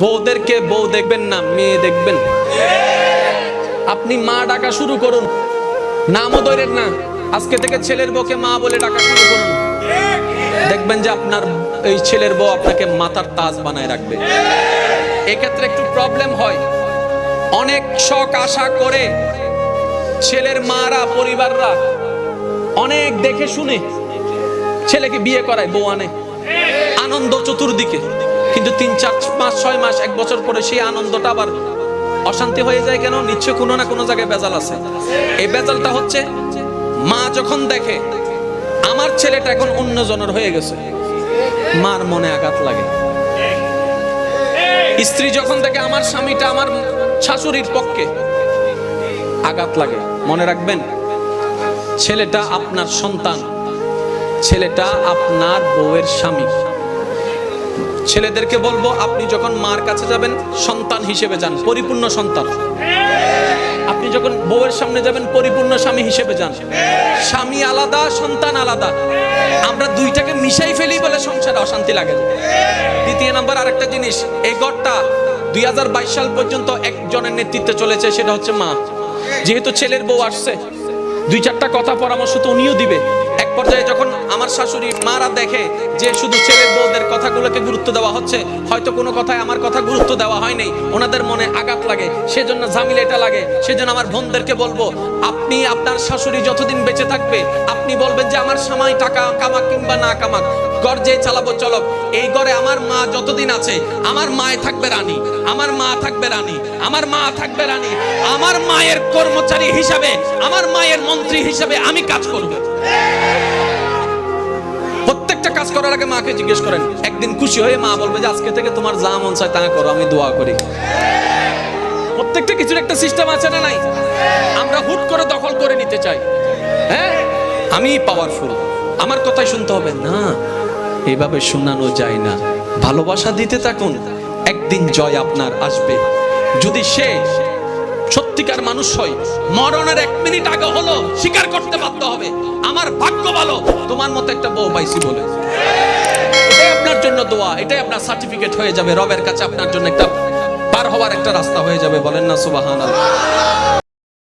বউদেরকে বউ দেখবেন না, মেয়ে দেখবেন। আপনি মা ডাকা শুরু করুন, নামও ধরেন না, আজকে থেকে ছেলের বউকে মা বলে ডাকা শুরু করুন। দেখবেন যে আপনার এই ছেলের বউ আপনাকে মাথার তাজ বানায় রাখবে। এক্ষেত্রে একটু প্রবলেম হয়, অনেক শখ আশা করে ছেলের মারা পরিবাররা অনেক দেখে শুনে ছেলেকে বিয়ে করায়, বউ আনে, আনন্দ চতুর্দিকে, কিন্তু 3-4 মাস 6 মাস 1 বছর পরে সেই আনন্দটা আবার অশান্তি হয়ে যায়। কেন? নিশ্চয় কোনো না কোনো জায়গায় বেজাল আছে। এই বেজালটা হচ্ছে মা যখন দেখে আমার ছেলেটা এখন অন্যজনের হয়ে গেছে, মার মনে আঘাত লাগে। স্ত্রী যখন দেখে আমার স্বামীটা আমার শাশুড়ির পক্ষে, আঘাত লাগে। মনে রাখবেন, ছেলেটা আপনার সন্তান, ছেলেটা আপনার বউয়ের স্বামী। ছেলেদেরকে বলবো, আপনি যখন মার কাছে যাবেন সন্তান হিসেবে যান, পরিপূর্ণ সন্তান। আপনি যখন বউয়ের সামনে যাবেন পরিপূর্ণ স্বামী হিসেবে যান। স্বামী আলাদা, সন্তান আলাদা, আমরা দুইটাকে মিশাই ফেলি বলে সংসারে অশান্তি লাগে। দ্বিতীয় নম্বর আরেকটা জিনিস, এই ঘরটা 2022 সাল পর্যন্ত একজনের নেতৃত্বে চলেছে, সেটা হচ্ছে মা। যেহেতু ছেলের বউ আসছে, 2-4টা কথা পরামর্শ তো উনিও দিবে। এক পর্যায়ে যখন আমার শাশুড়ি মারা দেখে যে শুধু ছেলের বউদের কথাগুলোকে গুরুত্ব দেওয়া হচ্ছে, হয়তো কোনো কথায় আমার কথা গুরুত্ব দেওয়া হয় নাই, ওনাদের মনে আঘাত লাগে, সেজন্য ঝামেলা এটা লাগে। সেজন্য আমার বোনদেরকে বলবো, আপনি আপনার শাশুড়ি যতদিন বেঁচে থাকবে আপনি বলবেন যে আমার সময় টাকা কামাক কিংবা না কামাক, ঘর যে চালাবো চলক, এই ঘরে আমার মা যতদিন আছে আমার মায় থাকবে রানী, আমার মা থাকবে রানী, আমার মা থাকবে রানী। আমার মায়ের কর্মচারী হিসাবে, আমার মায়ের মন্ত্রী হিসাবে আমি কাজ করব। প্রত্যেকটা কাজ করার আগে মাকে জিজ্ঞেস করেন, একদিন খুশি হয়ে মা বলবে যে আজকে থেকে তোমার যা মন চায় তা করো, আমি দোয়া করি। প্রত্যেকটা কিছুর একটা সিস্টেম আছে না নাই? আমরা হুট করে দখল করে নিতে চাই, হ্যাঁ আমি পাওয়ারফুল, আমার কথাই শুনতে হবে না, এইভাবে শোনানো যায় না। ভালোবাসা দিতে থাকুন, একদিন জয় আপনার আসবে। যদি সে সত্যিকার মানুষ হয়, মরণের 1 মিনিট আগে হলো স্বীকার করতে বাধ্য হবে, আমার ভাগ্য ভালো তোমার মতো একটা বউ পাইছি বলে। এটাই আপনার জন্য দোয়া, এটাই আপনার সার্টিফিকেট হয়ে যাবে রবের কাছে, আপনার জন্য একটা পার হওয়ার একটা রাস্তা হয়ে যাবে। বলেন না সুবহানাল্লাহ।